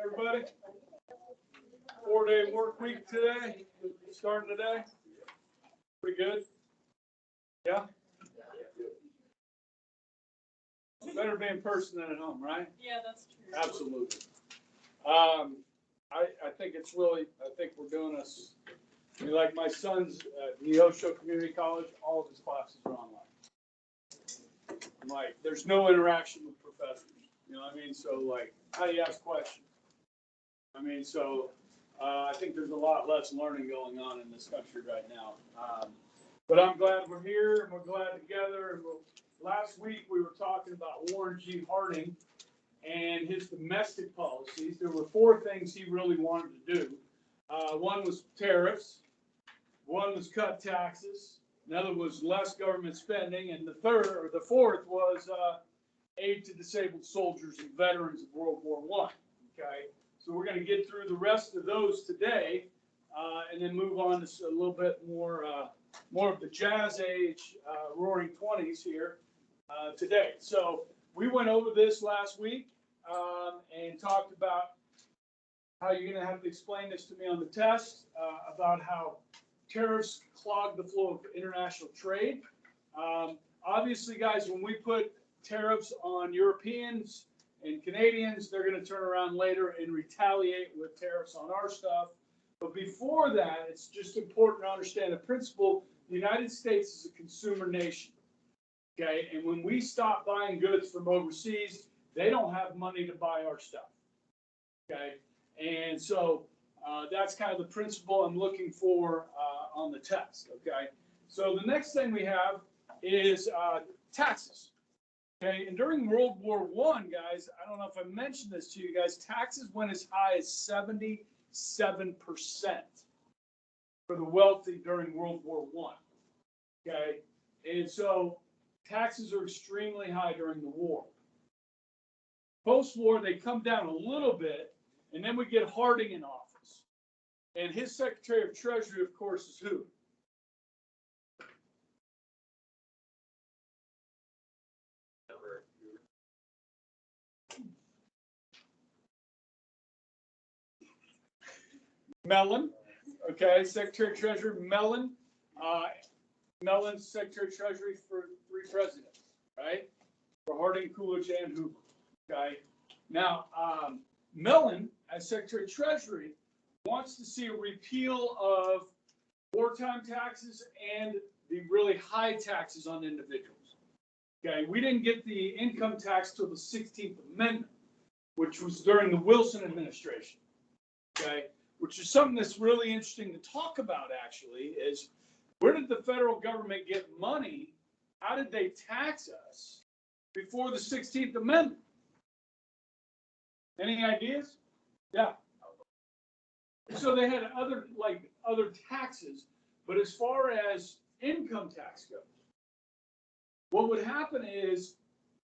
everybody? 4-day work week today, starting today. Pretty good? Yeah? Better be in person than at home, right? Yeah, that's true. Absolutely. I think it's really, I think we're doing this, like my son's at Neosho Community College, all of his classes are online. I'm like, there's no interaction with professors, you know what I mean? So like, how do you ask questions? I mean, so I think there's a lot less learning going on in this country right now. But I'm glad we're here and we're glad together. And last week we were talking about Warren G. Harding and his domestic policies. There were 4 things he really wanted to do. One was tariffs. One was cut taxes. Another was less government spending. And the fourth was aid to disabled soldiers and veterans of World War I. Okay, so we're going to get through the rest of those today, and then move on to a little bit more of the jazz age, roaring 20s here today. So we went over this last week and talked about how you're going to have to explain this to me on the test, about how tariffs clog the flow of international trade. Obviously, guys, when we put tariffs on Europeans and Canadians, they're going to turn around later and retaliate with tariffs on our stuff. But before that, it's just important to understand the principle. The United States is a consumer nation. Okay, and when we stop buying goods from overseas, they don't have money to buy our stuff. Okay, and so that's kind of the principle I'm looking for on the test. Okay, so the next thing we have is taxes. Okay, and during World War I, guys, I don't know if I mentioned this to you guys, taxes went as high as 77% for the wealthy during World War I. Okay, and so taxes are extremely high during the war. Post-war, they come down a little bit, and then we get Harding in office. And his Secretary of Treasury, of course, is who? Mellon, okay, Secretary of Treasury, Mellon. Mellon's Secretary of Treasury for 3 presidents, right? For Harding, Coolidge, and Hoover, okay? Now, Mellon, as Secretary of Treasury, wants to see a repeal of wartime taxes and the really high taxes on individuals, okay? We didn't get the income tax till the 16th Amendment, which was during the Wilson administration, okay? Which is something that's really interesting to talk about, actually, is where did the federal government get money? How did they tax us before the 16th Amendment? Any ideas? Yeah. So they had other taxes, but as far as income tax goes, what would happen is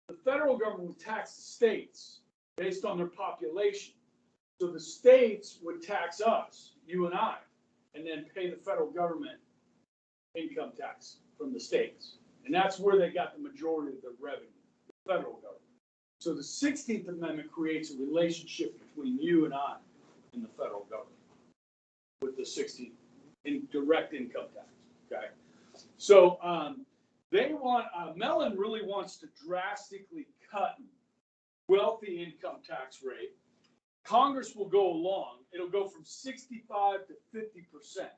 the federal government would tax the states based on their population. So the states would tax us, you and I, and then pay the federal government income tax from the states. And that's where they got the majority of their revenue, the federal government. So the 16th Amendment creates a relationship between you and I and the federal government with the 16th in direct income tax, okay? So they want, Mellon really wants to drastically cut wealthy income tax rate. Congress will go along. It'll go from 65 to 50%.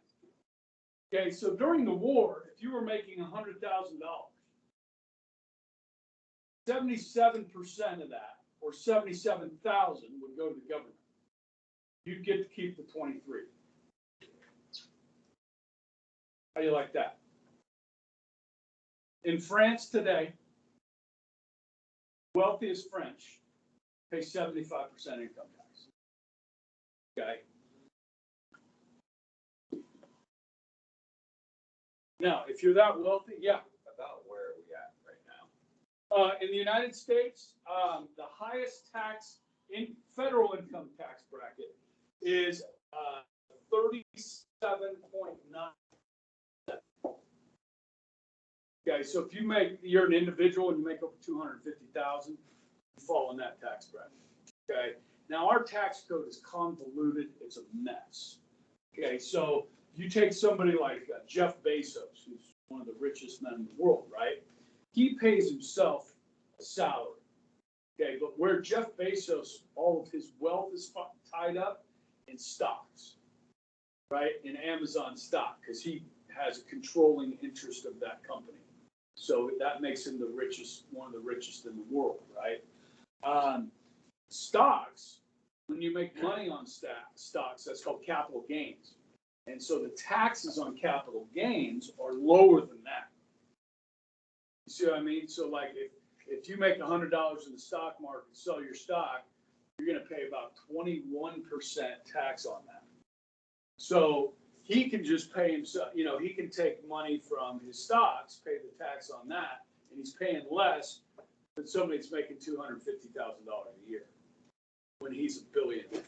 Okay, so during the war, if you were making $100,000, 77% of that, or 77,000, would go to the government. You'd get to keep the 23. How do you like that? In France today, wealthiest French pay 75% income tax. Okay. Now, if you're that wealthy, yeah. About where are we at right now? In the United States, the highest tax in federal income tax bracket is 37.9%. Okay, so if you're an individual and you make over $250,000, you fall in that tax bracket. Okay, Now, our tax code is convoluted, it's a mess. Okay, so you take somebody like Jeff Bezos, who's one of the richest men in the world, right? He pays himself a salary. Okay, but where Jeff Bezos, all of his wealth is tied up in stocks, right? In Amazon stock, because he has a controlling interest of that company. So that makes him the richest, one of the richest in the world, right? Stocks, when you make money on stocks, that's called capital gains. And so the taxes on capital gains are lower than that. You see what I mean? So like if you make $100 in the stock market, sell your stock, you're going to pay about 21% tax on that. So he can just pay himself, you know, he can take money from his stocks, pay the tax on that, and he's paying less than somebody that's making $250,000 a year when he's a billionaire.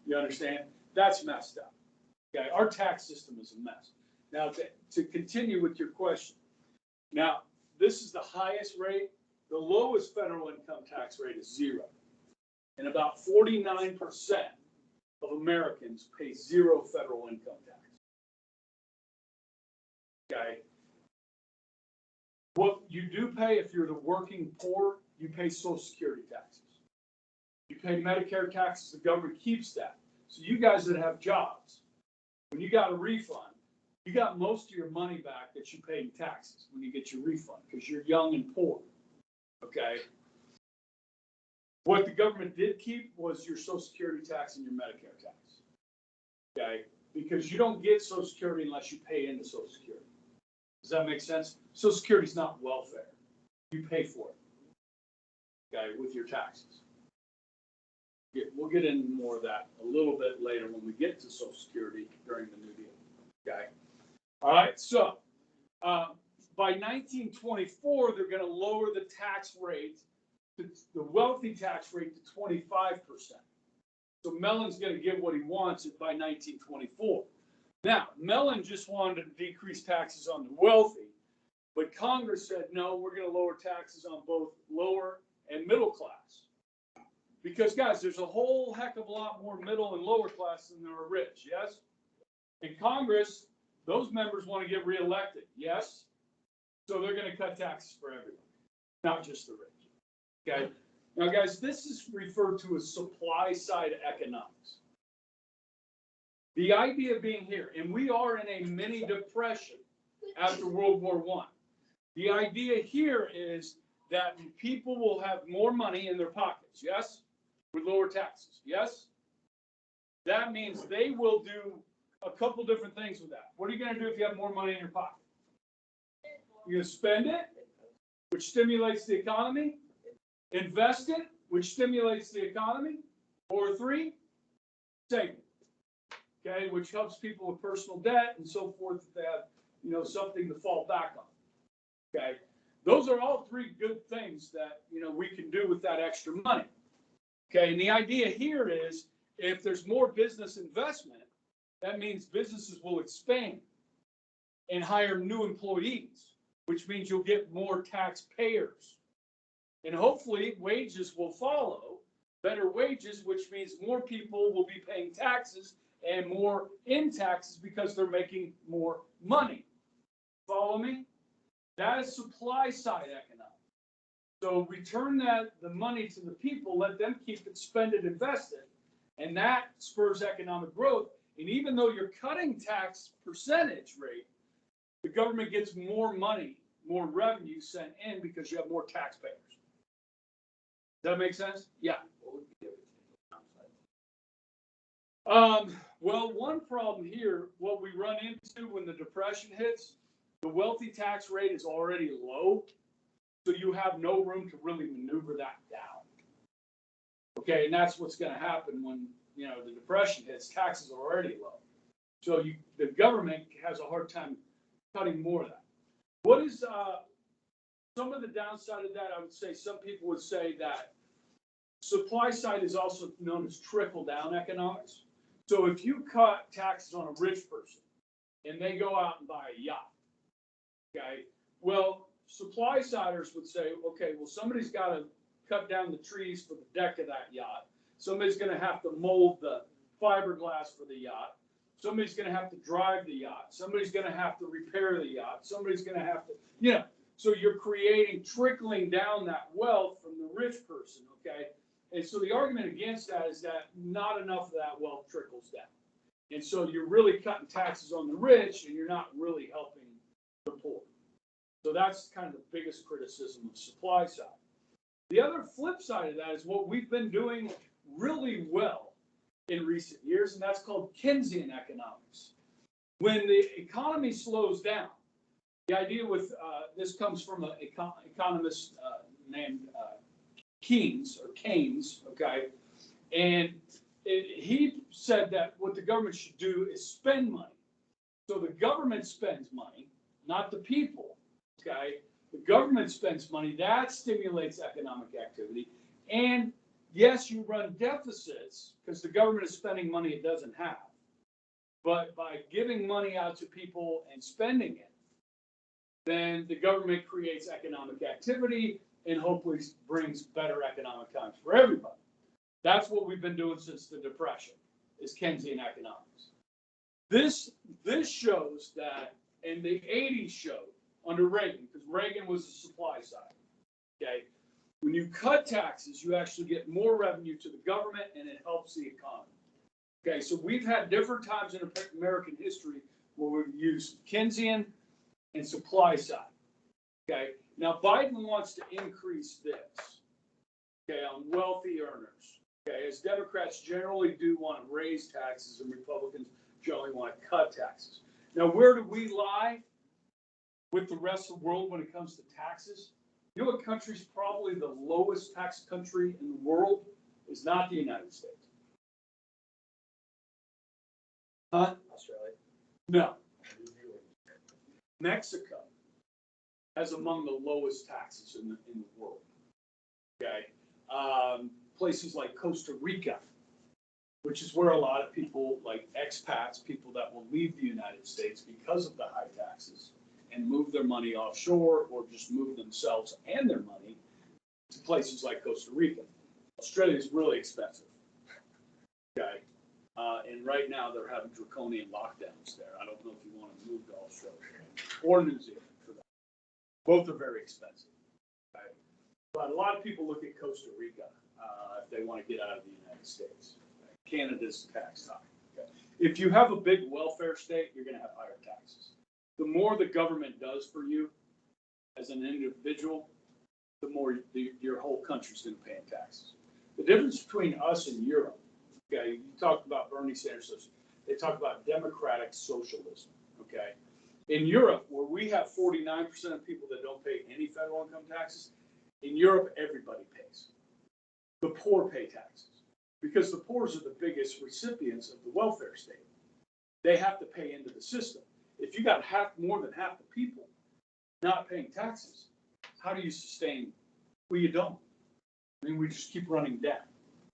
You understand? That's messed up. Okay, our tax system is a mess. Now, to continue with your question, now, this is the highest rate. The lowest federal income tax rate is 0. And about 49% of Americans pay 0 federal income tax. Okay? What you do pay if you're the working poor, you pay Social Security taxes. You pay Medicare taxes, the government keeps that. So you guys that have jobs, when you got a refund, you got most of your money back that you paid in taxes when you get your refund because you're young and poor. Okay? What the government did keep was your Social Security tax and your Medicare tax. Okay? Because you don't get Social Security unless you pay into Social Security. Does that make sense? Social Security is not welfare. You pay for it. Okay? With your taxes. We'll get into more of that a little bit later when we get to Social Security during the New Deal. Okay? All right, so by 1924, they're going to lower the tax rate, the wealthy tax rate to 25%. So Mellon's going to get what he wants by 1924. Now, Mellon just wanted to decrease taxes on the wealthy, but Congress said, no, we're going to lower taxes on both lower and middle class. Because, guys, there's a whole heck of a lot more middle and lower class than there are rich, yes? In Congress, those members want to get reelected, yes? So they're going to cut taxes for everyone, not just the rich, okay? Now, guys, this is referred to as supply-side economics. The idea being here, and we are in a mini depression after World War I. The idea here is that people will have more money in their pockets, yes? With lower taxes, yes? That means they will do a couple different things with that. What are you going to do if you have more money in your pocket? You're going to spend it, which stimulates the economy. Invest it, which stimulates the economy. Or 3, save it. Okay, which helps people with personal debt and so forth if they have, you know, something to fall back on. Okay, those are all 3 good things that, you know, we can do with that extra money. Okay, and the idea here is if there's more business investment, that means businesses will expand and hire new employees, which means you'll get more taxpayers. And hopefully wages will follow, better wages, which means more people will be paying taxes and more in taxes because they're making more money. Follow me? That is supply side economics. So return the money to the people, let them keep it, spend it, invest it, and that spurs economic growth. And even though you're cutting tax percentage rate, the government gets more money, more revenue sent in because you have more taxpayers. Does that make sense? Yeah. Well, one problem here, what we run into when the depression hits, the wealthy tax rate is already low, so you have no room to really maneuver that down. Okay, and that's what's going to happen when, you know, the depression hits. Taxes are already low, so the government has a hard time cutting more of that. What is some of the downside of that? I would say some people would say that supply side is also known as trickle down economics. So if you cut taxes on a rich person and they go out and buy a yacht, okay, well, supply siders would say, okay, well, somebody's got to cut down the trees for the deck of that yacht. Somebody's going to have to mold the fiberglass for the yacht. Somebody's going to have to drive the yacht. Somebody's going to have to repair the yacht. Somebody's going to have to, you know, so you're creating, trickling down that wealth from the rich person, okay? And so the argument against that is that not enough of that wealth trickles down. And so you're really cutting taxes on the rich and you're not really helping the poor. So that's kind of the biggest criticism of supply side. The other flip side of that is what we've been doing really well in recent years, and that's called Keynesian economics. When the economy slows down, the idea with this comes from an economist named Keynes, okay? And he said that what the government should do is spend money. So the government spends money, not the people, okay? The government spends money, that stimulates economic activity. And yes, you run deficits because the government is spending money it doesn't have. But by giving money out to people and spending it, then the government creates economic activity and hopefully brings better economic times for everybody. That's what we've been doing since the Depression, is Keynesian economics. This shows that, and the 80s showed under Reagan, because Reagan was the supply side, okay? When you cut taxes, you actually get more revenue to the government and it helps the economy. Okay, so we've had different times in American history where we've used Keynesian and supply side. Okay, now Biden wants to increase this, okay, on wealthy earners. Okay, as Democrats generally do want to raise taxes and Republicans generally want to cut taxes. Now, where do we lie with the rest of the world when it comes to taxes? You know what country's probably the lowest tax country in the world? Is not the United States. Huh? Australia. No. Mexico has among the lowest taxes in the world. Okay. Places like Costa Rica, which is where a lot of people, like expats, people that will leave the United States because of the high taxes and move their money offshore or just move themselves and their money to places like Costa Rica. Australia is really expensive. Okay. And right now they're having draconian lockdowns there. I don't know if you want to move to Australia or New Zealand for that. Both are very expensive. Okay? But a lot of people look at Costa Rica if they want to get out of the United States. Okay? Canada's tax high. Okay? If you have a big welfare state, you're going to have higher taxes. The more the government does for you as an individual, the more your whole country's going to pay in taxes. The difference between us and Europe, okay, you talked about Bernie Sanders, they talk about democratic socialism, okay? In Europe, where we have 49% of people that don't pay any federal income taxes, in Europe, everybody pays. The poor pay taxes because the poor are the biggest recipients of the welfare state. They have to pay into the system. If you got more than half the people not paying taxes, how do you sustain? Well, you don't. I mean, we just keep running debt,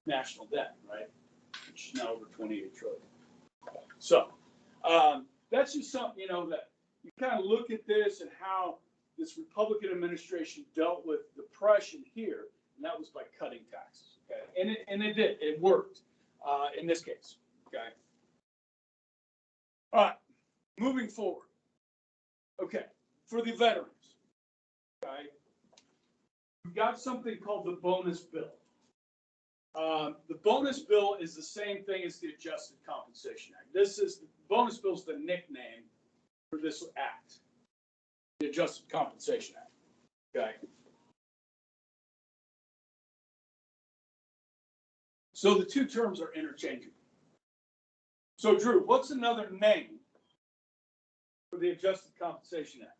national debt, right? Which is now over 28 trillion. So that's just something, you know, that you kind of look at this and how this Republican administration dealt with depression here, and that was by cutting taxes. Okay, and it did. It worked in this case. Okay. All right. Moving forward. Okay, for the veterans. Okay, we've got something called the bonus bill. The bonus bill is the same thing as the Adjusted Compensation Act. The bonus bill is the nickname for this act, the Adjusted Compensation Act. Okay. So the two terms are interchangeable. So Drew, what's another name for the Adjusted Compensation Act?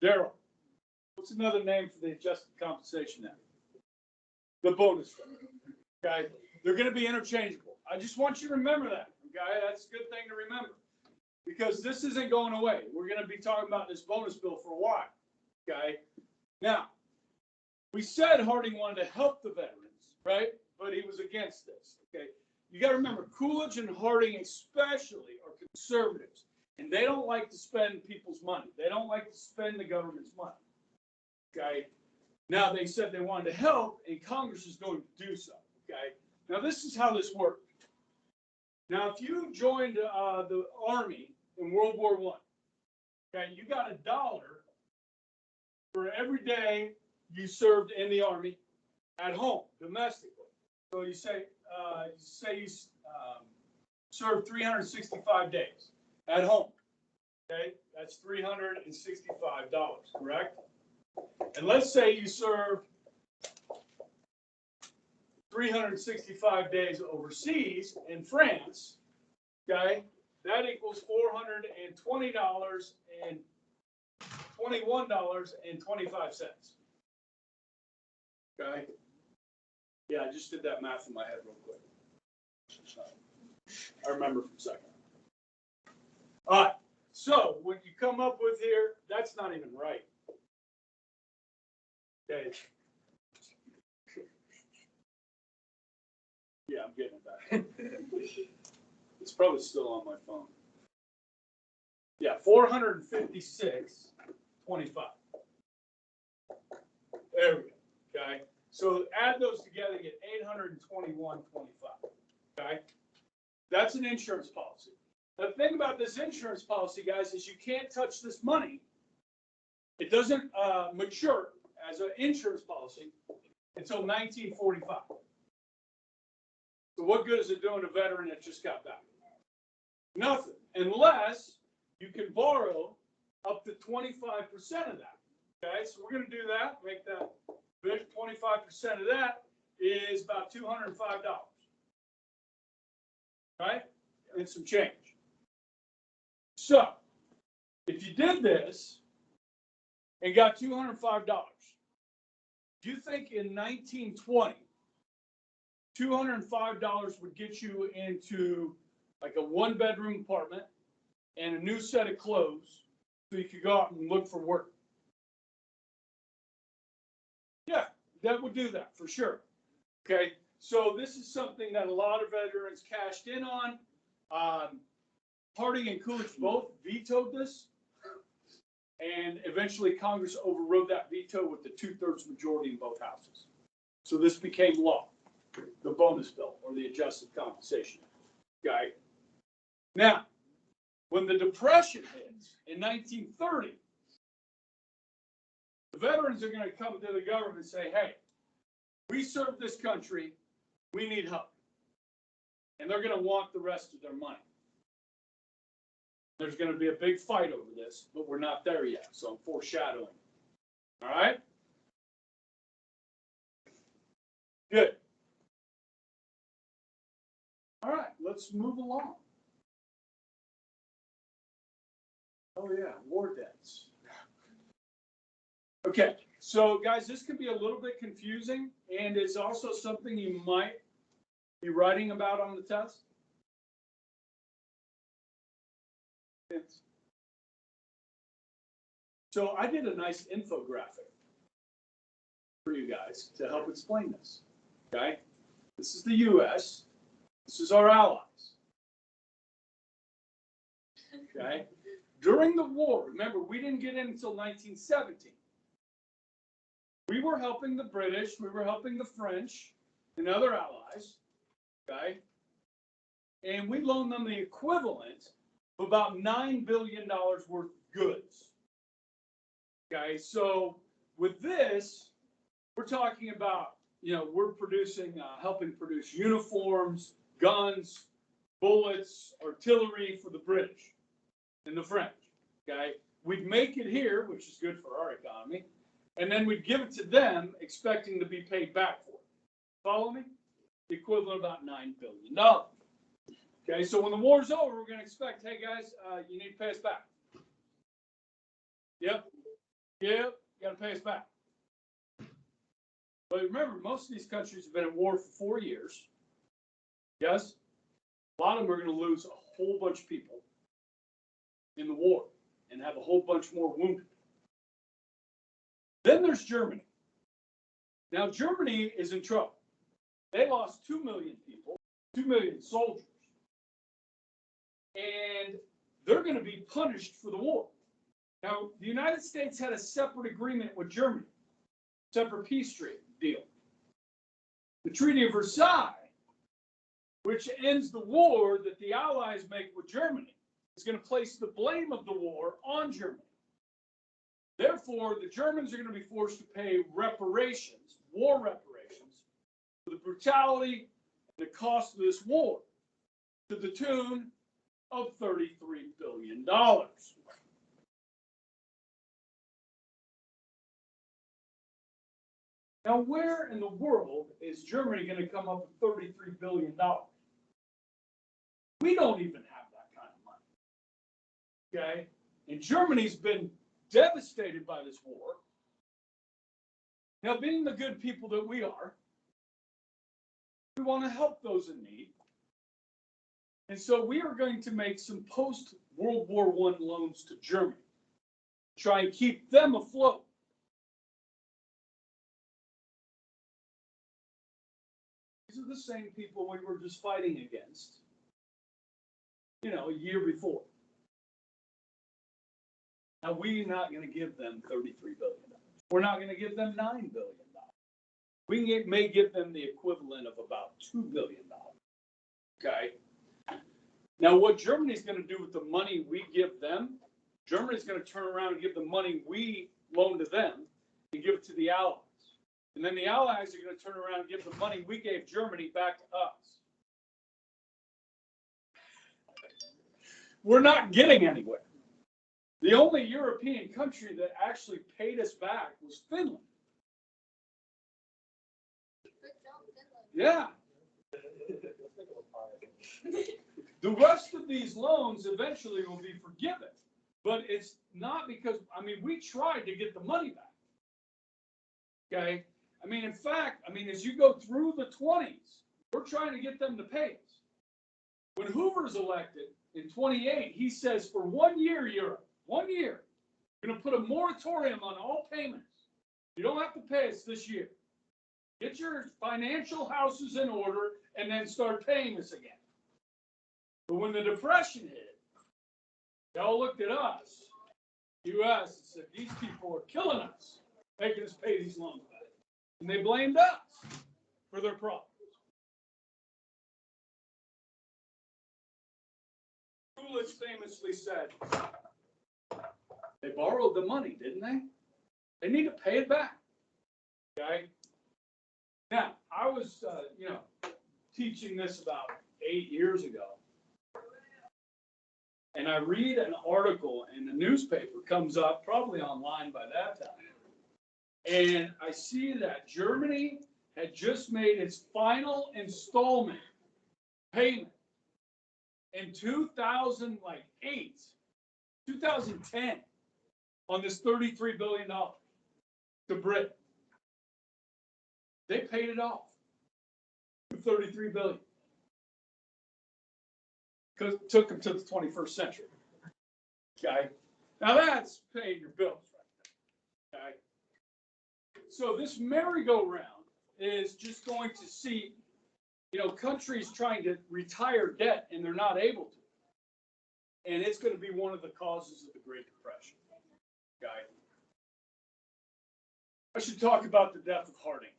Daryl, what's another name for the Adjusted Compensation Act? The bonus bill. Okay, they're going to be interchangeable. I just want you to remember that. Okay, that's a good thing to remember because this isn't going away. We're going to be talking about this bonus bill for a while. Okay, now we said Harding wanted to help the veterans, right? But he was against this. Okay, you got to remember Coolidge and Harding especially are conservatives, and they don't like to spend people's money. They don't like to spend the government's money. Okay. Now they said they wanted to help, and Congress is going to do so. Okay. Now this is how this worked. Now, if you joined the Army in World War I, okay, you got $1 for every day you served in the Army at home, domestically. So you say you served 365 days at home. Okay, that's $365, correct? And let's say you served 365 days overseas in France, okay, that equals $420 and $21.25. Okay? Yeah, I just did that math in my head real quick. I remember from a second. All right, so what you come up with here, that's not even right. Okay. Yeah, I'm getting it back. It's probably still on my phone. Yeah, 456.25. There we go. Okay. So add those together, you get 821.25. Okay. That's an insurance policy. The thing about this insurance policy, guys, is you can't touch this money. It doesn't mature as an insurance policy until 1945. So what good is it doing a veteran that just got back? Nothing, unless you can borrow up to 25% of that. Okay, so we're going to do that. Make that 25% of that is about $205. Right, and some change. So, if you did this and got $205, do you think in 1920, $205 would get you into like a 1-bedroom apartment and a new set of clothes so you could go out and look for work? Yeah, that would do that for sure. Okay, so this is something that a lot of veterans cashed in on. Harding and Coolidge both vetoed this, and eventually Congress overrode that veto with the 2/3 majority in both houses. So this became law, the bonus bill or the adjusted compensation. Okay. Now, when the Depression hits in 1930, the veterans are going to come to the government and say, hey, we served this country, we need help. And they're going to want the rest of their money. There's going to be a big fight over this, but we're not there yet, so I'm foreshadowing. All right? Good. All right, let's move along. Oh, yeah, war debts. Okay, so guys, this could be a little bit confusing, and it's also something you might be writing about on the test. So I did a nice infographic for you guys to help explain this. Okay, this is the U.S. This is our allies. Okay, during the war, remember we didn't get in until 1917. We were helping the British, we were helping the French and other allies. Okay, and we loaned them the equivalent of about $9 billion worth of goods. Okay, so with this, we're talking about, we're producing, helping produce uniforms, guns, bullets, artillery for the British and the French. Okay, we'd make it here, which is good for our economy, and then we'd give it to them, expecting to be paid back for it. Follow me? The equivalent of about $9 billion. Okay, so when the war's over, we're going to expect, hey guys, you need to pay us back. Yep. Yep, you got to pay us back. But remember, most of these countries have been at war for 4 years. Yes? A lot of them are going to lose a whole bunch of people in the war and have a whole bunch more wounded. Then there's Germany. Now, Germany is in trouble. They lost 2 million people, 2 million soldiers. And they're going to be punished for the war. Now, the United States had a separate agreement with Germany. separate peace deal. The Treaty of Versailles, which ends the war that the Allies make with Germany, is going to place the blame of the war on Germany. Therefore, the Germans are going to be forced to pay reparations, war reparations, for the brutality and the cost of this war, to the tune of $33 billion. Now, where in the world is Germany going to come up with $33 billion? We don't even have that kind of money. Okay? And Germany's been devastated by this war. Now, being the good people that we are, we want to help those in need. And so we are going to make some post-World War I loans to Germany, try and keep them afloat. These are the same people we were just fighting against, a year before. Now, we're not going to give them $33 billion. We're not going to give them $9 billion. We may give them the equivalent of about $2 billion. Okay? Now, what Germany's going to do with the money we give them, Germany's going to turn around and give the money we loan to them and give it to the Allies. And then the Allies are going to turn around and give the money we gave Germany back to us. We're not getting anywhere. The only European country that actually paid us back was Finland. Yeah. The rest of these loans eventually will be forgiven. But it's not because, we tried to get the money back. Okay? In fact, as you go through the 20s, we're trying to get them to pay us. When Hoover's elected in 28, he says for 1 year, Europe, 1 year, we're going to put a moratorium on all payments. You don't have to pay us this year. Get your financial houses in order and then start paying us again. But when the Depression hit, they all looked at us, U.S., and said, these people are killing us, making us pay these loans back. And they blamed us for their problems. Coolidge famously said, they borrowed the money, didn't they? They need to pay it back. Okay? Now, I was, teaching this about 8 years ago. And I read an article in the newspaper, comes up probably online by that time. And I see that Germany had just made its final installment payment in 2008, 2010, on this $33 billion to Britain. They paid it off. $33 billion. Because it took them to the 21st century. Okay? Now that's paying your bills right there. Okay? So this merry-go-round is just going to see, countries trying to retire debt and they're not able to. And it's going to be one of the causes of the Great Depression. Okay? I should talk about the death of Harding.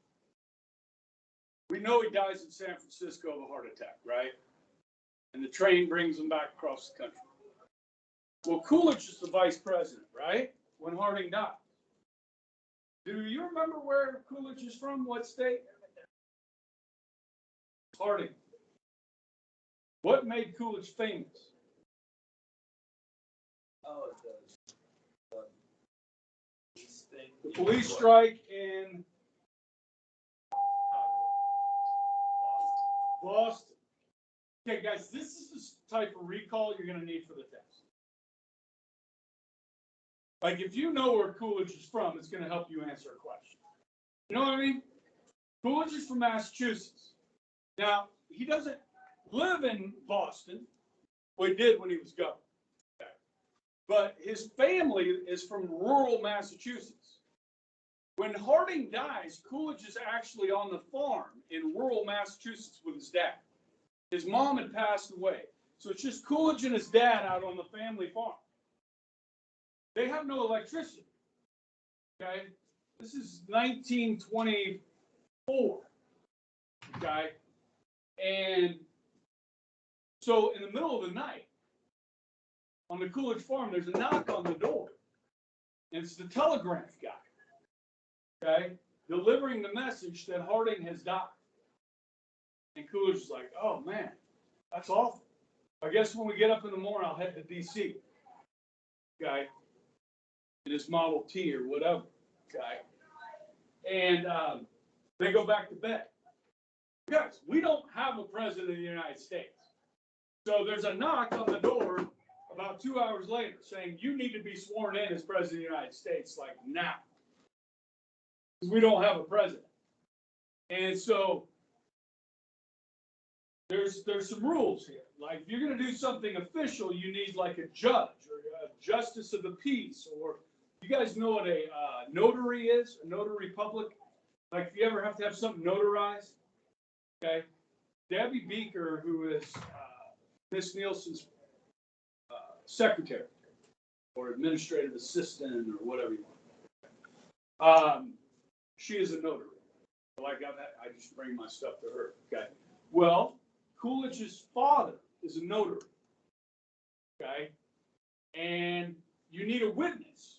We know he dies in San Francisco of a heart attack, right? And the train brings him back across the country. Well, Coolidge is the vice president, right? When Harding died. Do you remember where Coolidge is from? What state? Harding. What made Coolidge famous? Oh, it does. The police strike in Boston. Okay, guys, this is the type of recall you're going to need for the test. Like, if you know where Coolidge is from, it's going to help you answer a question. You know what I mean? Coolidge is from Massachusetts. Now, he doesn't live in Boston. Well, he did when he was governor. Okay. But his family is from rural Massachusetts. When Harding dies, Coolidge is actually on the farm in rural Massachusetts with his dad. His mom had passed away. So it's just Coolidge and his dad out on the family farm. They have no electricity. Okay? This is 1924. Okay. And so in the middle of the night, on the Coolidge farm, there's a knock on the door. And it's the telegraph guy. Okay. Delivering the message that Harding has died. And Coolidge is like, oh man, that's awful. I guess when we get up in the morning, I'll head to D.C. Okay. In his Model T or whatever. Okay. And they go back to bed. Guys, we don't have a president of the United States. So there's a knock on the door about 2 hours later saying you need to be sworn in as president of the United States, like now. Because we don't have a president. And so there's some rules here. Like if you're going to do something official, you need like a judge or a justice of the peace, or you guys know what a notary is, a notary public. Like if you ever have to have something notarized, okay. Debbie Beaker, who is Miss Nielsen's secretary or administrative assistant or whatever you want, she is a notary. So like I just bring my stuff to her. Okay. Well, Coolidge's father is a notary. Okay. And you need a witness.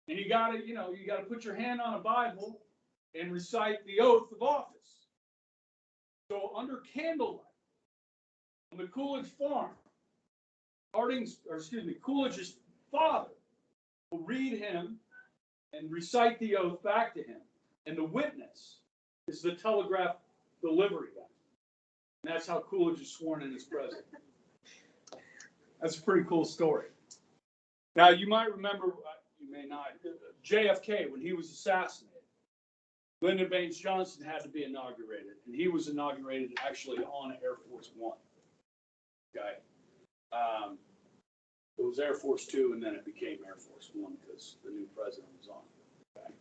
And you gotta put your hand on a Bible and recite the oath of office. So under candlelight, on the Coolidge farm, Coolidge's father will read him and recite the oath back to him. And the witness is the telegraph delivery guy. And that's how Coolidge is sworn in as president. That's a pretty cool story. Now, you might remember, you may not, JFK, when he was assassinated, Lyndon Baines Johnson had to be inaugurated. And he was inaugurated actually on Air Force One. Okay. It was Air Force Two, and then it became Air Force One because the new president was on. Okay.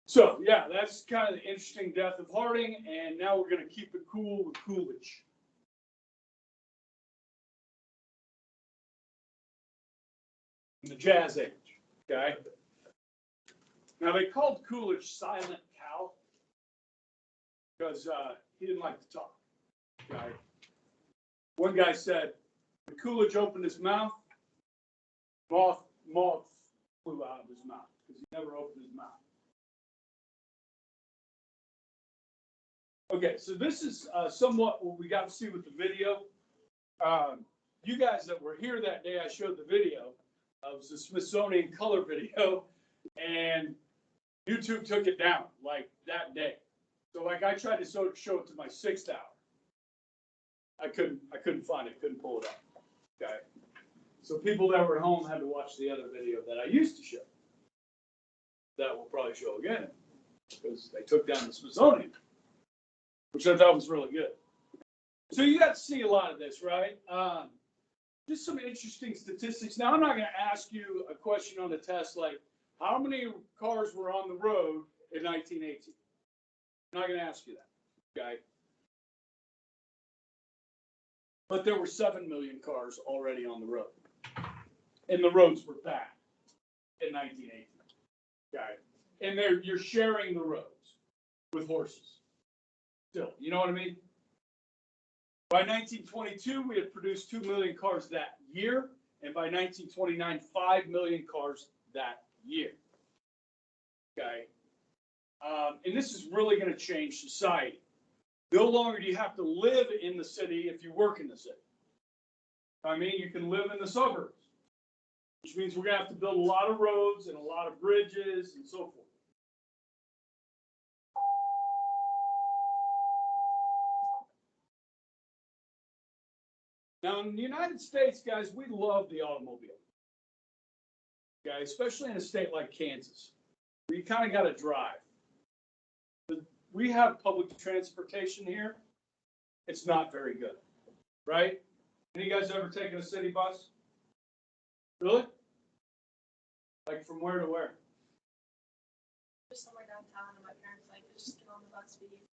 So, yeah, that's kind of the interesting death of Harding, and now we're going to keep it cool with Coolidge. In the Jazz Age, okay? Now, they called Coolidge Silent Cal because he didn't like to talk, okay? One guy said, when Coolidge opened his mouth, moth flew out of his mouth because he never opened his mouth. Okay, so this is somewhat what we got to see with the video. You guys that were here that day, I showed the video. It was the Smithsonian color video, and YouTube took it down like that day. So like I tried to show it to my 6th hour. I couldn't find it, couldn't pull it up. Okay. So people that were at home had to watch the other video that I used to show. That we'll probably show again because they took down the Smithsonian, which I thought was really good. So you got to see a lot of this, right? Just some interesting statistics. Now, I'm not going to ask you a question on the test like, how many cars were on the road in 1918? I'm not going to ask you that, okay? But there were 7 million cars already on the road. And the roads were bad in 1918, okay? And you're sharing the roads with horses. Still, you know what I mean? By 1922, we had produced 2 million cars that year, and by 1929, 5 million cars that year. Okay? And this is really going to change society. No longer do you have to live in the city if you work in the city. I mean, you can live in the suburbs, which means we're going to have to build a lot of roads and a lot of bridges and so forth. Now, in the United States, guys, we love the automobile. Okay, especially in a state like Kansas, where you kind of got to drive. But we have public transportation here. It's not very good, right? Any of you guys ever taken a city bus? Really? Like from where to where? Just somewhere downtown, and my parents like just get on the bus with you.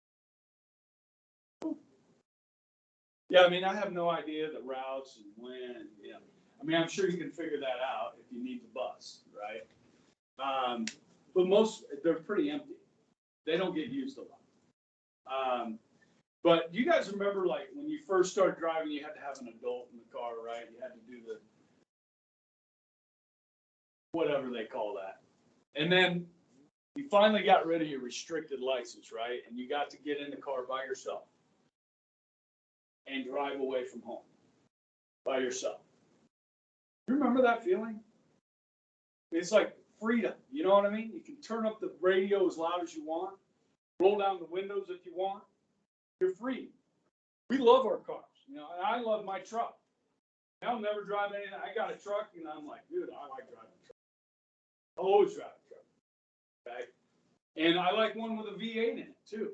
Yeah, I mean, I have no idea the routes and when, you know. I mean, I'm sure you can figure that out if you need the bus, right? but they're pretty empty. They don't get used a lot. But you guys remember, like, when you first started driving, you had to have an adult in the car, right? You had to do the, whatever they call that. And then you finally got rid of your restricted license, right? And you got to get in the car by yourself and drive away from home by yourself. You remember that feeling? It's like freedom, you know what I mean? You can turn up the radio as loud as you want, roll down the windows if you want. You're free. We love our cars, you know, and I love my truck. I'll never drive anything. I got a truck, and I'm like, dude, I like driving a truck. I'll always drive a truck, okay? And I like one with a V8 in it, too.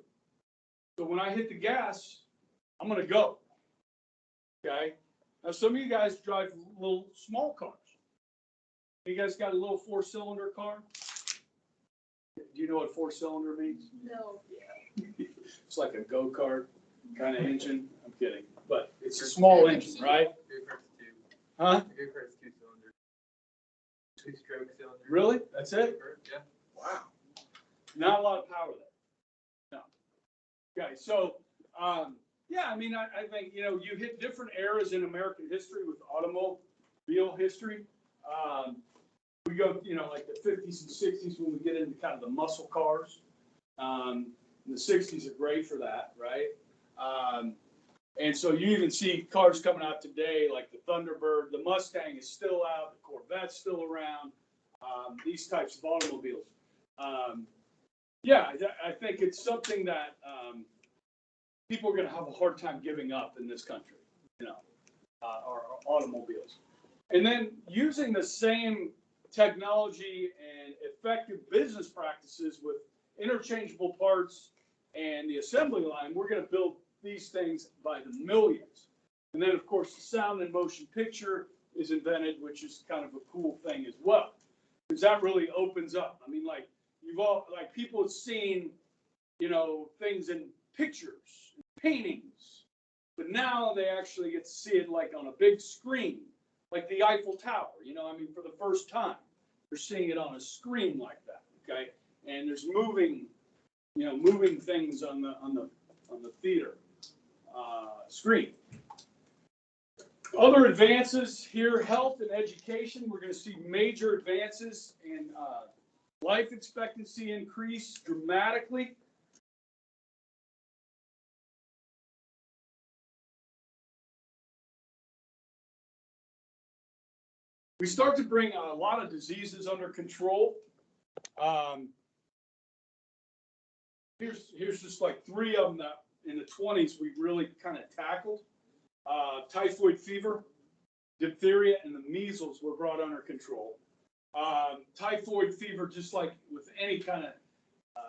So when I hit the gas, I'm going to go, okay? Now, some of you guys drive little small cars. You guys got a little 4-cylinder car? Do you know what 4-cylinder means? No. It's like a go-kart kind of engine. I'm kidding. But it's a small engine, right? Huh? The go-kart's 2-cylinder. 2-stroke cylinder. Really? That's it? Yeah. Wow. Not a lot of power there. No. Okay, so, yeah, I mean, I think, you know, you hit different eras in American history with automobile history. We go, you know, like the 50s and 60s when we get into kind of the muscle cars. The 60s are great for that, right? And so you even see cars coming out today, like the Thunderbird. The Mustang is still out. The Corvette's still around. These types of automobiles. Yeah, I think it's something that people are going to have a hard time giving up in this country, you know, our automobiles. And then using the same technology and effective business practices with interchangeable parts and the assembly line, we're going to build these things by the millions. And then, of course, the sound and motion picture is invented, which is kind of a cool thing as well, because that really opens up. I mean, like, people have seen, you know, things in pictures, paintings, but now they actually get to see it like on a big screen, like the Eiffel Tower. You know, I mean, for the first time, they're seeing it on a screen like that. Okay, and there's moving things on the theater screen. Other advances here, health and education. We're going to see major advances in life expectancy increase dramatically. We start to bring a lot of diseases under control. Here's just like 3 of them that in the 20s we really kind of tackled. Typhoid fever, diphtheria, and the measles were brought under control. Typhoid fever, just like with any kind of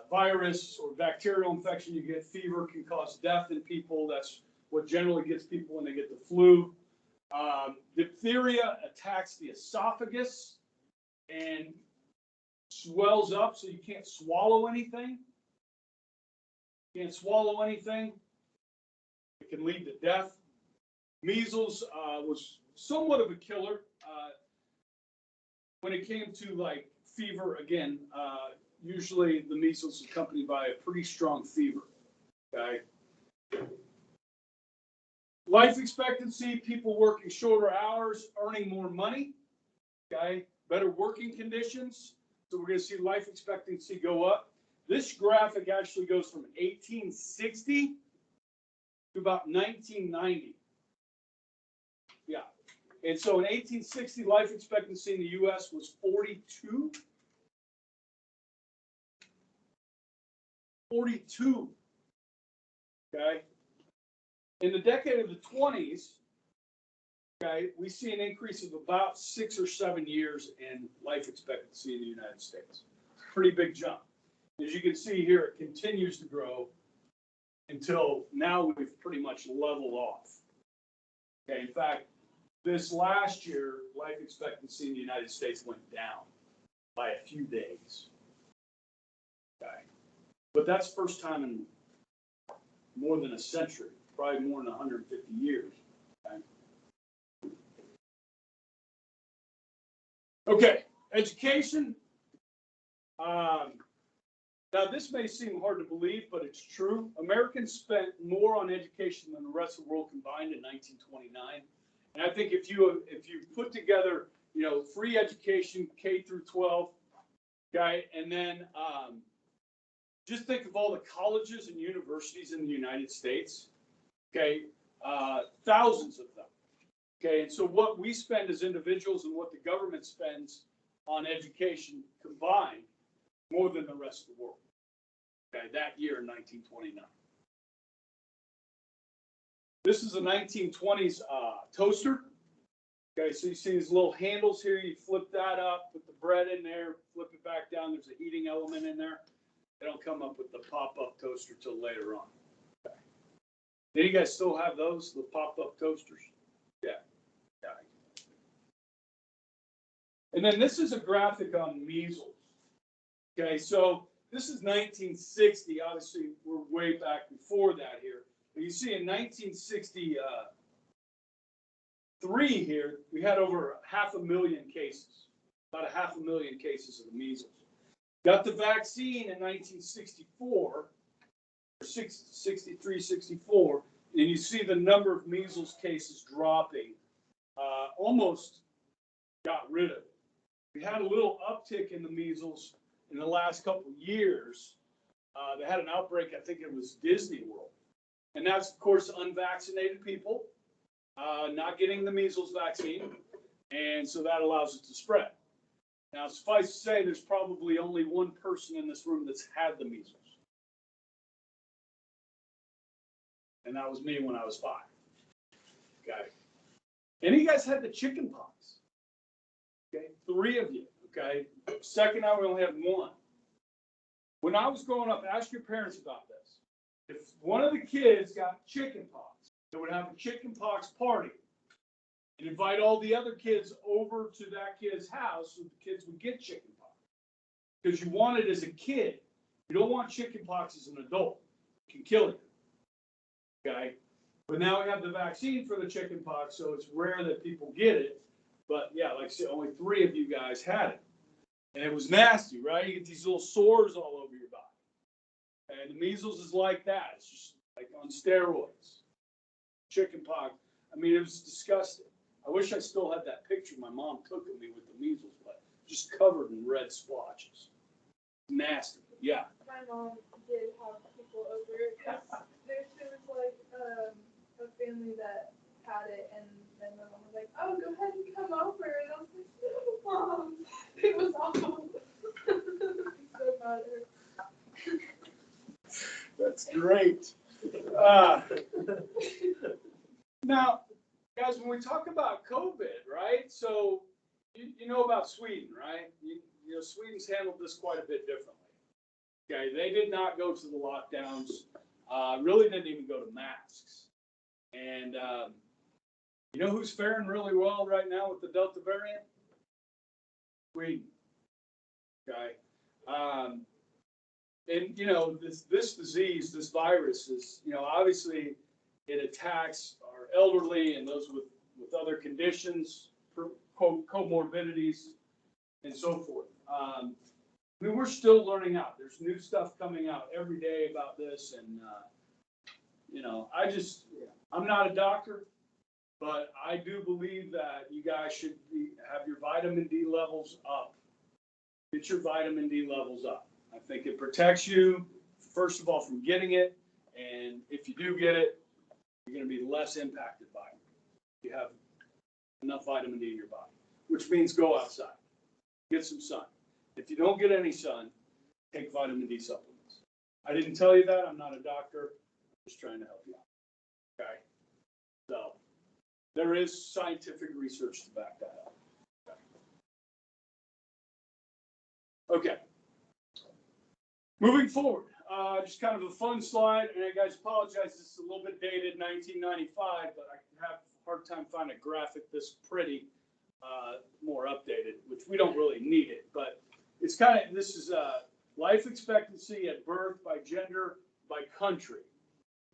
virus or bacterial infection, you get fever, can cause death in people. That's what generally gets people when they get the flu. Diphtheria attacks the esophagus and swells up so you can't swallow anything. Can't swallow anything. It can lead to death. Measles was somewhat of a killer. When it came to like fever, again, usually the measles is accompanied by a pretty strong fever. Okay. Life expectancy, people working shorter hours, earning more money. Okay. Better working conditions. So we're going to see life expectancy go up. This graphic actually goes from 1860 to about 1990. Yeah. And so in 1860, life expectancy in the U.S. was 42. 42. Okay. In the decade of the 20s, okay, we see an increase of about 6 or 7 years in life expectancy in the United States. Pretty big jump. As you can see here, it continues to grow until now we've pretty much leveled off. Okay, in fact, this last year, life expectancy in the United States went down by a few days. Okay, but that's the first time in more than a century, probably more than 150 years. Okay, education. Now, this may seem hard to believe, but it's true. Americans spent more on education than the rest of the world combined in 1929. And I think if you put together, free education, K through 12, okay, and then just think of all the colleges and universities in the United States, okay, thousands of them, okay, and so what we spend as individuals and what the government spends on education combined, more than the rest of the world, okay, that year in 1929. This is a 1920s toaster. Okay, so you see these little handles here. You flip that up, put the bread in there, flip it back down. There's a heating element in there. They don't come up with the pop-up toaster till later on. Okay. Do you guys still have those, the pop-up toasters? Yeah. Yeah. And then this is a graphic on measles. Okay, so this is 1960. Obviously, we're way back before that here. But you see in 1963 here, we had over 500,000 cases, about 500,000 cases of the measles. Got the vaccine in 1964, 63, 64, and you see the number of measles cases dropping, almost got rid of it. We had a little uptick in the measles in the last couple of years. They had an outbreak, I think it was Disney World. And that's, of course, unvaccinated people not getting the measles vaccine. And so that allows it to spread. Now, suffice to say, there's probably only one person in this room that's had the measles. And that was me when I was 5. Okay. And you guys had the chicken pox. Okay. 3 of you. Okay. Second, I only had 1. When I was growing up, ask your parents about this. If one of the kids got chicken pox, they would have a chicken pox party and invite all the other kids over to that kid's house so the kids would get chicken pox. Because you want it as a kid. You don't want chicken pox as an adult. It can kill you. Okay? But now we have the vaccine for the chicken pox, so it's rare that people get it. But yeah, like I said, only 3 of you guys had it. And it was nasty, right? You get these little sores all over your body. And the measles is like that. It's just like on steroids. Chicken pox. I mean, it was disgusting. I wish I still had that picture my mom took of me with the measles, but just covered in red splotches. Nasty. Yeah. My mom did have people over because there was like a family that had it, and then my mom was like, "Oh, go ahead and come over." And I was like, "No, Mom, it was awful." I'm so mad at her. That's great. Now, guys, when we talk about COVID, right? So you know about Sweden, right? You know, Sweden's handled this quite a bit differently. Okay, they did not go to the lockdowns. Really didn't even go to masks. And you know who's faring really well right now with the Delta variant? Sweden. Okay. And you know, this disease, this virus is, you know, obviously it attacks our elderly and those with other conditions, comorbidities, and so forth. I mean, we're still learning out. There's new stuff coming out every day about this, and you know, I'm not a doctor, but I do believe that you guys should have your vitamin D levels up. Get your vitamin D levels up. I think it protects you, first of all, from getting it, and if you do get it, you're going to be less impacted by it. You have enough vitamin D in your body, which means go outside, get some sun. If you don't get any sun, take vitamin D supplements. I didn't tell you that. I'm not a doctor. I'm just trying to help you out. Okay? So there is scientific research to back that up. Okay. Moving forward, just kind of a fun slide, and I guys apologize, this is a little bit dated, 1995, but I have a hard time finding a graphic this pretty, more updated, which we don't really need it, but it's kind of, this is life expectancy at birth by gender, by country.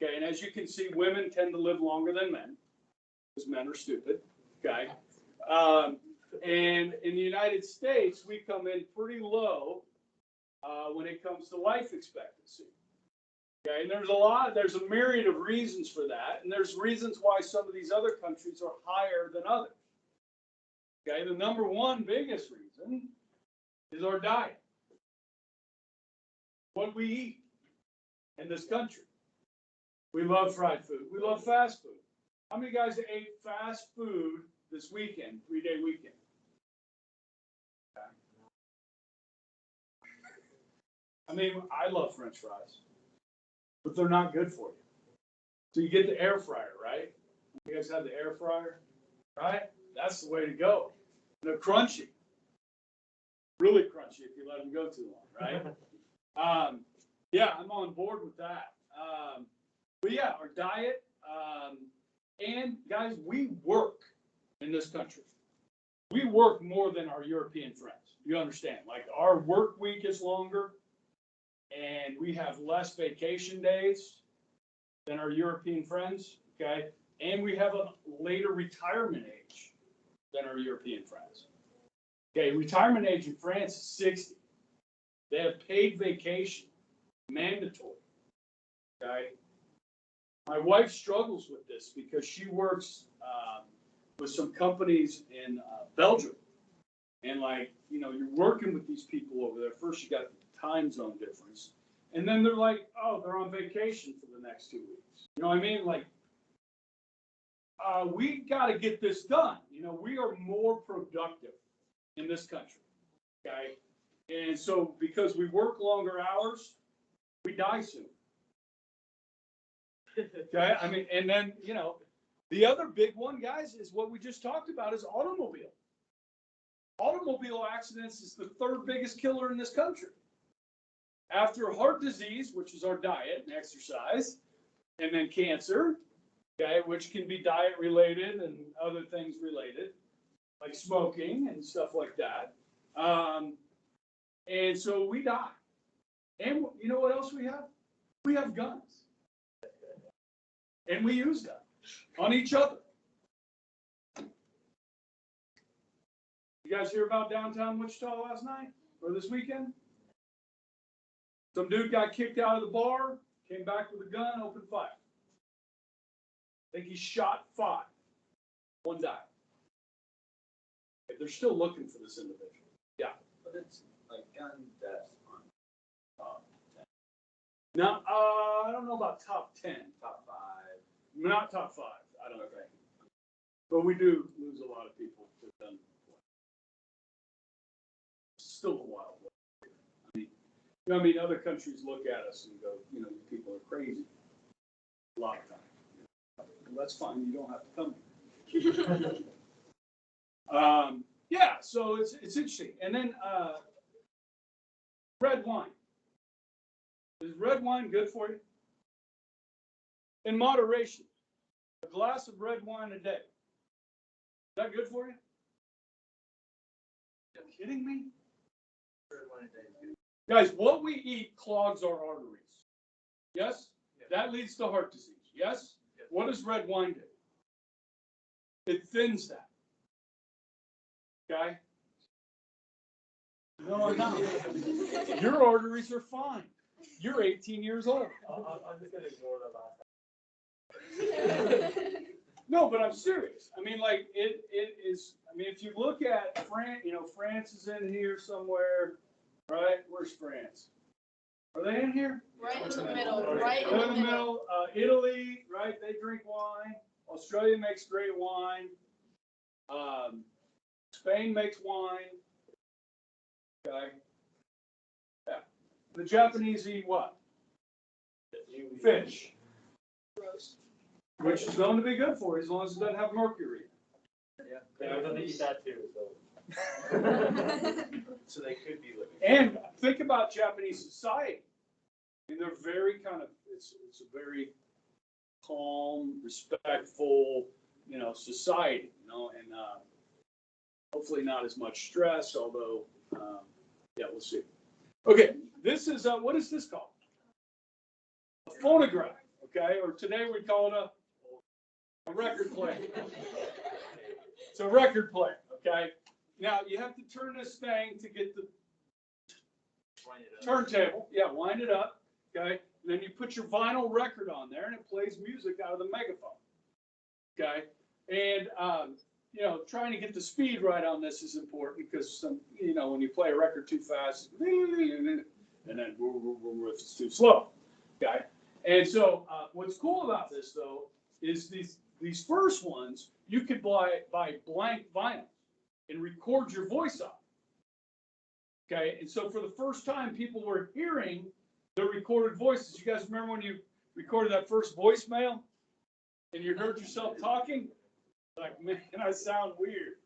Okay, and as you can see, women tend to live longer than men, because men are stupid, okay? And in the United States, we come in pretty low when it comes to life expectancy. Okay, and there's a myriad of reasons for that, and there's reasons why some of these other countries are higher than others. Okay, the number one biggest reason is our diet. What we eat in this country. We love fried food. We love fast food. How many guys ate fast food this weekend, 3-day weekend? Okay. I mean, I love French fries, but they're not good for you. So you get the air fryer, right? You guys have the air fryer, right? That's the way to go. They're crunchy, really crunchy if you let them go too long, right? Yeah, I'm on board with that. But yeah, our diet, and guys, we work in this country. We work more than our European friends. You understand? Like our work week is longer, and we have less vacation days than our European friends. Okay, and we have a later retirement age than our European friends. Okay, retirement age in France is 60. They have paid vacation, mandatory. Okay. My wife struggles with this because she works with some companies in Belgium. And like, you know, you're working with these people over there. First, you got the time zone difference. And then they're like, oh, they're on vacation for the next 2 weeks. You know what I mean? Like, we got to get this done. You know, we are more productive in this country. Okay. And so because we work longer hours, we die soon. Okay, I mean, and then, you know, the other big one, guys, is what we just talked about is automobile. Automobile accidents is the third biggest killer in this country. After heart disease, which is our diet and exercise, and then cancer, okay, which can be diet related and other things related, like smoking and stuff like that. And so we die. And you know what else we have? We have guns. And we use them on each other. You guys hear about downtown Wichita last night or this weekend? Some dude got kicked out of the bar, came back with a gun, opened fire. I think he shot 5. 1 died. They're still looking for this individual. Yeah. But it's like gun deaths on top 10. Now, I don't know about top 10. Top 5. Not top 5, I don't think. But we do lose a lot of people to gun. Still a wild way. I mean, you know, I mean, other countries look at us and go, you know, you people are crazy. A lot of times. Well, that's fine. You don't have to come here. Yeah, so it's interesting. And then red wine. Is red wine good for you? In moderation. A glass of red wine a day. Is that good for you? Are you kidding me? Guys, what we eat clogs our arteries. Yes? That leads to heart disease. Yes? What does red wine do? It thins that. Okay? No, I'm not. Your arteries are fine. You're 18 years old. I'm just going to ignore the last time. No, but I'm serious. I mean, like, it is, I mean, if you look at France, you know, France is in here somewhere, right? Where's France? Are they in here? Right in the middle, right They're in the middle. Italy, right? They drink wine. Australia makes great wine. Spain makes wine. Okay. Yeah. The Japanese eat what? Fish. Gross. Which is known to be good for you as long as it doesn't have mercury. Yeah, I eat that too, so. So they could be living. And think about Japanese society. I mean, they're very kind of, it's a very calm, respectful, you know, society, you know, and hopefully not as much stress, although, yeah, we'll see. Okay, this is, what is this called? A phonograph, okay? Or today we call it a record player. It's a record player, okay? Now, you have to turn this thing to get the turntable, yeah, wind it up, okay? And then you put your vinyl record on there and it plays music out of the megaphone, okay? And, you know, trying to get the speed right on this is important because you know, when you play a record too fast, and then if it's too slow, okay? And so what's cool about this though is these first ones you could buy blank vinyl and record your voice on. Okay, and so for the first time, people were hearing the recorded voices. You guys remember when you recorded that first voicemail and you heard yourself talking? Like, man, I sound weird.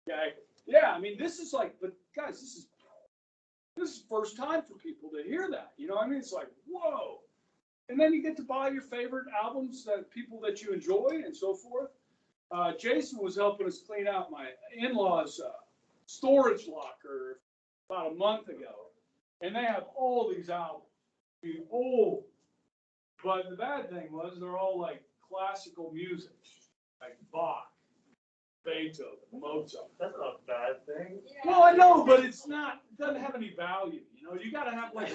Okay, yeah, I mean, this is like, but guys, this is first time for people to hear that. You know what I mean? It's like, whoa. And then you get to buy your favorite albums that people that you enjoy and so forth. Jason was helping us clean out my in-laws' storage locker about a month ago, and they have all these albums. I mean, old. But the bad thing was they're all like classical music, like Bach, Beethoven, Mozart. That's not a bad thing. Well, I know, but it's not. It doesn't have any value. You know, you got to have like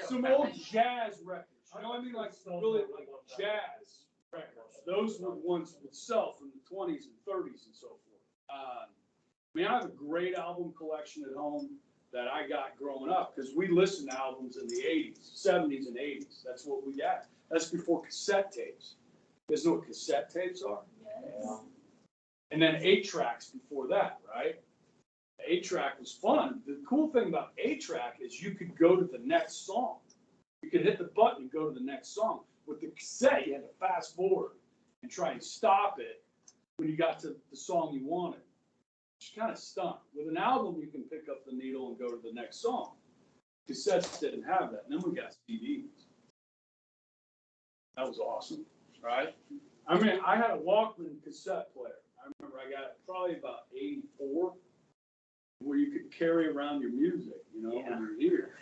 some old jazz records. You know what I mean? Like really like jazz records. Those were the ones that would sell from the 20s and 30s and so forth. I mean, I have a great album collection at home that I got growing up because we listened to albums in the 80s, 70s, and 80s. That's what we got. That's before cassette tapes. You guys know what cassette tapes are? Yes. And then 8-tracks before that, right? 8-track was fun. The cool thing about 8-track is you could go to the next song. You could hit the button and go to the next song. With the cassette, you had to fast forward and try and stop it when you got to the song you wanted. Which kind of stunk. With an album, you can pick up the needle and go to the next song. Cassettes didn't have that. And then we got CDs. That was awesome, right? I mean, I had a Walkman cassette player. I remember I got it probably about 84, where you could carry around your music, you know, in your ear.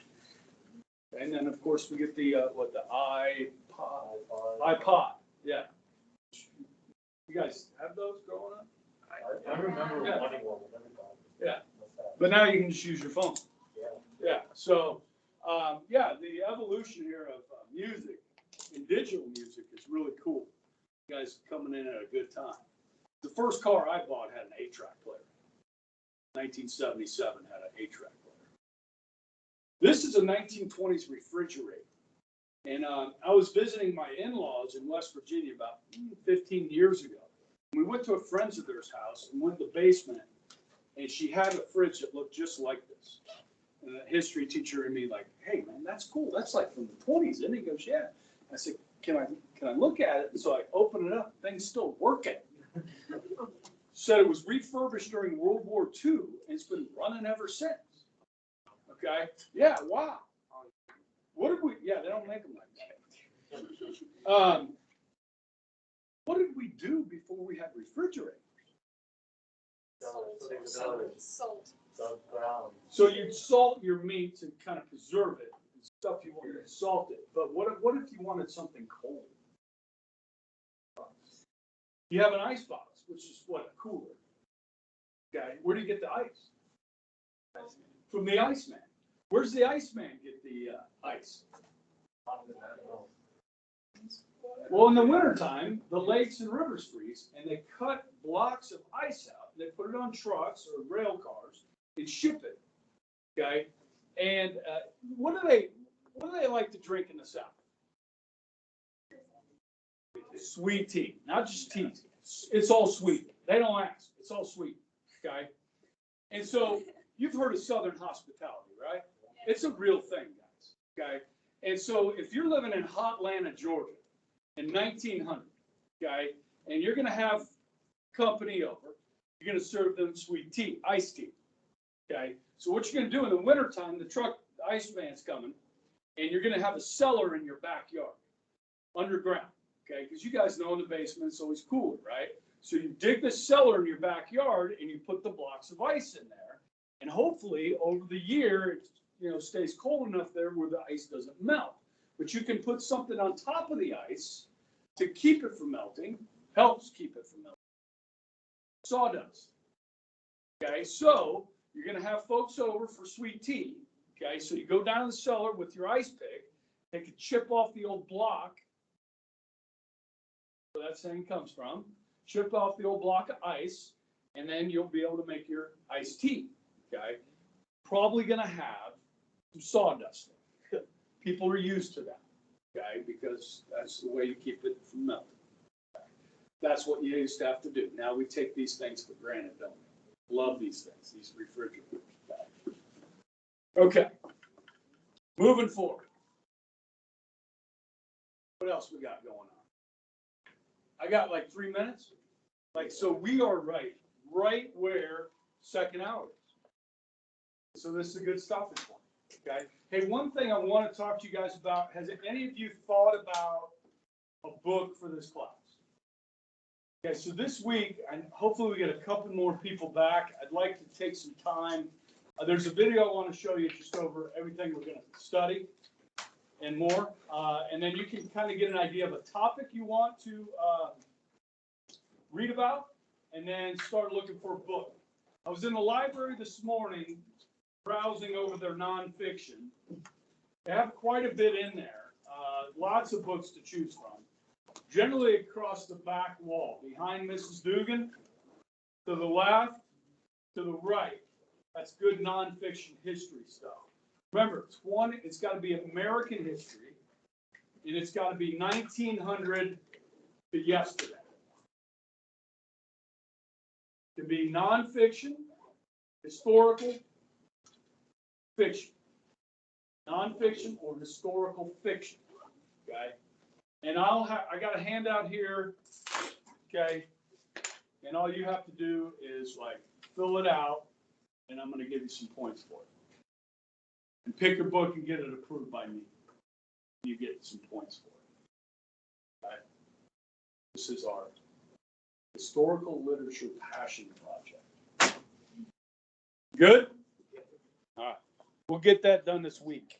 And then, of course, we get the iPod. Yeah. You guys have those growing up? I remember wanting one. Yeah. But now you can just use your phone. Yeah. Yeah. So, yeah, the evolution here of music and digital music is really cool. You guys coming in at a good time. The first car I bought had an 8-track player. 1977 had an 8-track player. This is a 1920s refrigerator. And I was visiting my in-laws in West Virginia about 15 years ago. We went to a friend's of theirs house and went to the basement, and she had a fridge that looked just like this. And the history teacher and me like, hey man, that's cool. That's like from the 20s. And he goes, yeah. I said, can I look at it? And so I open it up. Thing's still working. Said it was refurbished during World War II, and it's been running ever since. Okay. Yeah. Wow. What did we? Yeah, they don't make them like that. What did we do before we had refrigerators? Salt. So you'd salt your meats and kind of preserve it. Stuff you wanted to salt it. But what if you wanted something cold? You have an ice box, which is what, a cooler. Okay, where do you get the ice? From the Iceman. Where's the Iceman get the ice? Well, in the wintertime, the lakes and rivers freeze, and they cut blocks of ice out. They put it on trucks or rail cars and ship it. Okay, and what do they like to drink in the South? Sweet tea, not just tea. It's all sweet. They don't ask. It's all sweet. Okay, and so you've heard of Southern hospitality, right? It's a real thing, guys. Okay, and so if you're living in Hotlanta, Georgia, in 1900, okay, and you're going to have company over, you're going to serve them sweet tea, iced tea, okay? So what you're going to do in the wintertime, the Iceman's coming, and you're going to have a cellar in your backyard, underground, okay? Because you guys know in the basement it's always cooler, right? So you dig this cellar in your backyard, and you put the blocks of ice in there, and hopefully over the year, it stays cold enough there where the ice doesn't melt. But you can put something on top of the ice to keep it from melting, helps keep it from melting. Sawdust. Okay, so you're going to have folks over for sweet tea, Okay, so you go down to the cellar with your ice pick, take a chip off the old block, where that saying comes from, chip off the old block of ice, and then you'll be able to make your iced tea. Okay, probably gonna have some sawdust in it. People are used to that, okay, because that's the way you keep it from melting. Okay? That's what you used to have to do. Now we take these things for granted, don't we? Love these things, these refrigerators. Okay, moving forward. What else we got going on? I got like 3 minutes. Like, so we are right where second hour is. So this is a good stopping point. Okay. Hey, one thing I want to talk to you guys about, has any of you thought about a book for this class? Okay, so this week, and hopefully we get a couple more people back, I'd like to take some time. There's a video I want to show you just over everything we're going to study and more. And then you can kind of get an idea of a topic you want to read about, and then start looking for a book. I was in the library this morning browsing over their nonfiction. They have quite a bit in there, lots of books to choose from. Generally across the back wall, behind Mrs. Dugan, to the left, to the right. That's good nonfiction history stuff. Remember, it's got to be American history, and it's got to be 1900 to yesterday. It can be nonfiction, historical, fiction. Nonfiction or historical fiction. Okay? And I got a handout here, okay? And all you have to do is like fill it out, and I'm going to give you some points for it. And pick your book and get it approved by me. You get some points for it. Okay? This is our Historical Literature Passion Project. Good? All right. We'll get that done this week.